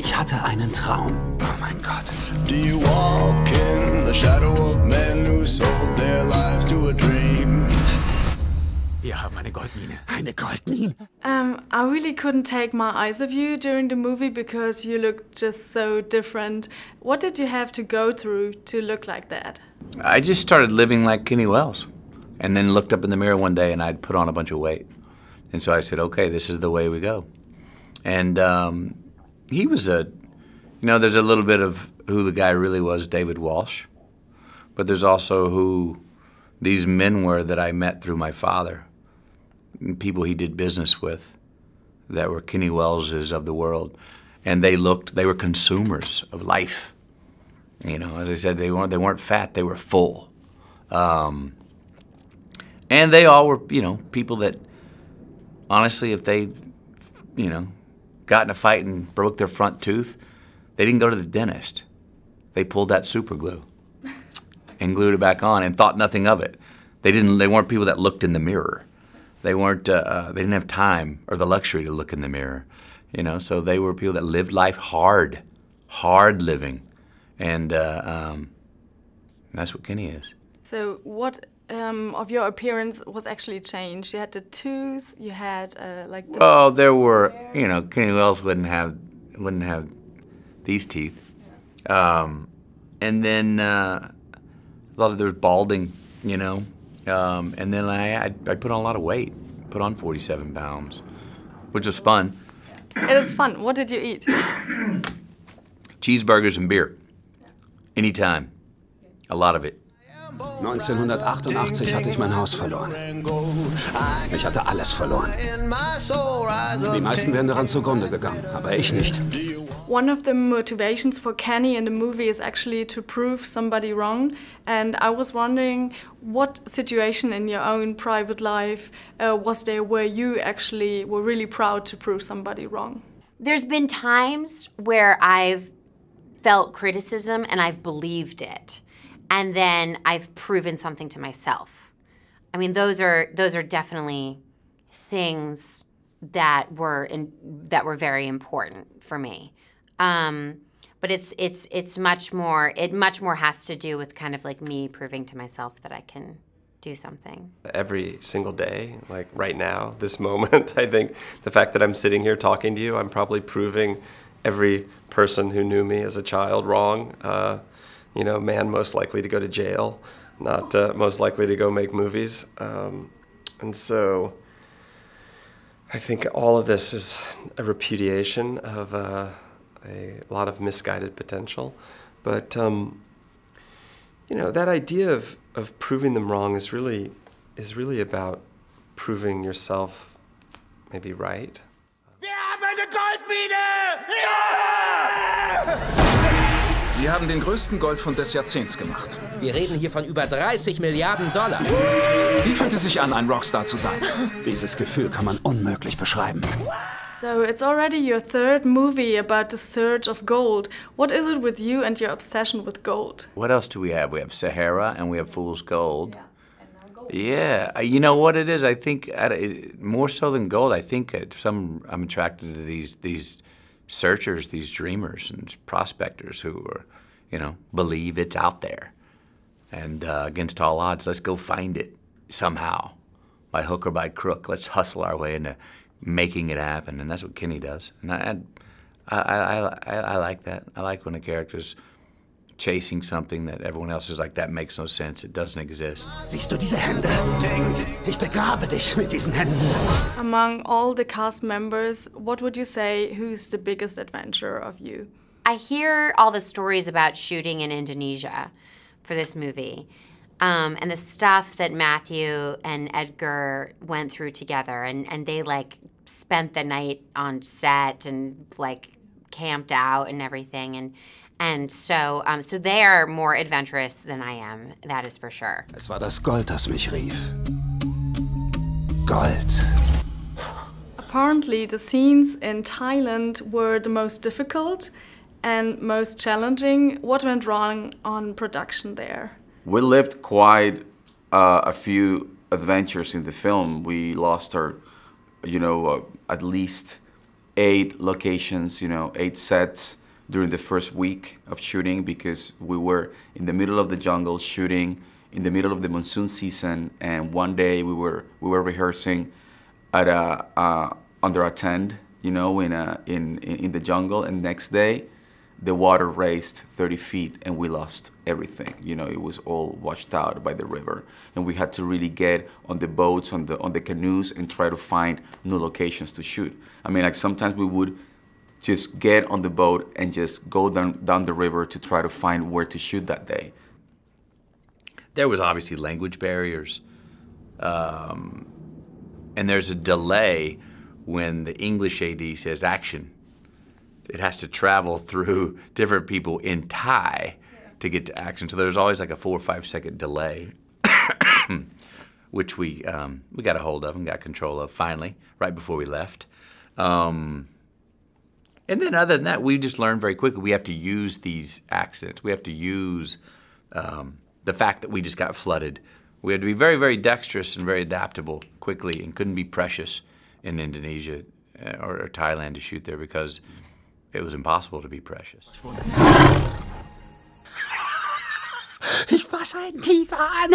Ich hatte einen Traum. Oh mein Gott. Do you walk in the shadow of men who sold their lives to a dream? Wir haben eine Goldmine. Eine Goldmine? I really couldn't take my eyes off you during the movie because you looked just so different. What did you have to go through to look like that? I just started living like Kenny Wells, and then looked up in the mirror one day and I'd put on a bunch of weight. And so I said, okay, this is the way we go. And he was there's a little bit of who the guy really was, David Walsh, but there's also who these men were that I met through my father, people he did business with that were Kenny Welleses of the world. And they were consumers of life. You know, as I said, they weren't fat, they were full. And they all were, people that, honestly, if they, got in a fight and broke their front tooth, they didn't go to the dentist. They pulled that super glue and glued it back on and thought nothing of it. They weren't people that looked in the mirror. They weren't, they didn't have time or the luxury to look in the mirror, so they were people that lived life hard living. And that's what Kenny is. So what of your appearance was actually changed? You had the tooth, you had like the... Oh, there were, Kenny Wells wouldn't have these teeth. And then there was balding, and then I put on a lot of weight, put on 47 pounds, which was fun. It was fun. What did you eat? Cheeseburgers and beer. Anytime. A lot of it. 1988 hatte ich mein Haus verloren. Ich hatte alles verloren. Die meisten wären daran zugrunde gegangen, aber ich nicht. One of the motivations for Kenny in the movie is actually to prove somebody wrong. And I was wondering, what situation in your own private life was there where you actually were really proud to prove somebody wrong? There's been times where I've felt criticism and I've believed it. And then I've proven something to myself. I mean, those are definitely things that were very important for me. But it's much more. It much more has to do with kind of like me proving to myself that I can do something. Every single day, like right now, this moment, I think the fact that I'm sitting here talking to you, I'm probably proving every person who knew me as a child wrong. Man most likely to go to jail, not most likely to go make movies. And so I think all of this is a repudiation of a lot of misguided potential. But, that idea of proving them wrong is really about proving yourself maybe right. Wir haben eine Goldmine! Ja! Sie haben den größten Goldfund des Jahrzehnts gemacht. Wir reden hier von über 30 Milliarden $. Wie fühlt es sich an, ein Rockstar zu sein? Dieses Gefühl kann man unmöglich beschreiben. So it's already your third movie about the search of gold. What is it with you and your obsession with gold? What else do we have? We have Sahara and we have Fool's Gold. Yeah, you know what it is? I think more so than gold. I think I'm attracted to these searchers, these dreamers and prospectors who are, believe it's out there. And against all odds, let's go find it somehow, by hook or by crook. Let's hustle our way into making it happen, and that's what Kenny does. And I like that. I like when a character's chasing something that everyone else is like, that makes no sense, it doesn't exist. Siehst du diese Hände? Ich begrabe dich mit diesen Händen. Among all the cast members, what would you say who's the biggest adventurer of you? I hear all the stories about shooting in Indonesia for this movie. And the stuff that Matthew and Edgar went through together, and they like spent the night on set and like camped out and everything, and so they are more adventurous than I am. That is for sure. Es war das Gold, das mich rief. Gold. Apparently, the scenes in Thailand were the most difficult and most challenging. What went wrong on production there? We lived quite a few adventures in the film. We lost our, at least 8 locations, 8 sets during the first week of shooting, because we were in the middle of the jungle shooting in the middle of the monsoon season, and one day we were rehearsing at under a tent, in the jungle, and next day the water raised 30 feet and we lost everything. It was all washed out by the river, and we had to really get on the boats, on the canoes, and try to find new locations to shoot. I mean, like, sometimes we would just get on the boat and just go down the river to try to find where to shoot that day. There was obviously language barriers, and there's a delay when the English AD says action. It has to travel through different people in Thai to get to action. So there's always like a 4 or 5 second delay, which we got a hold of and got control of finally, right before we left. And then other than that, we just learned very quickly we have to use these accidents. We have to use the fact that we just got flooded. We had to be very, very dexterous and very adaptable quickly, and couldn't be precious in Indonesia or Thailand to shoot there, because it was impossible to be precious. Ich fasse einen Tiger an.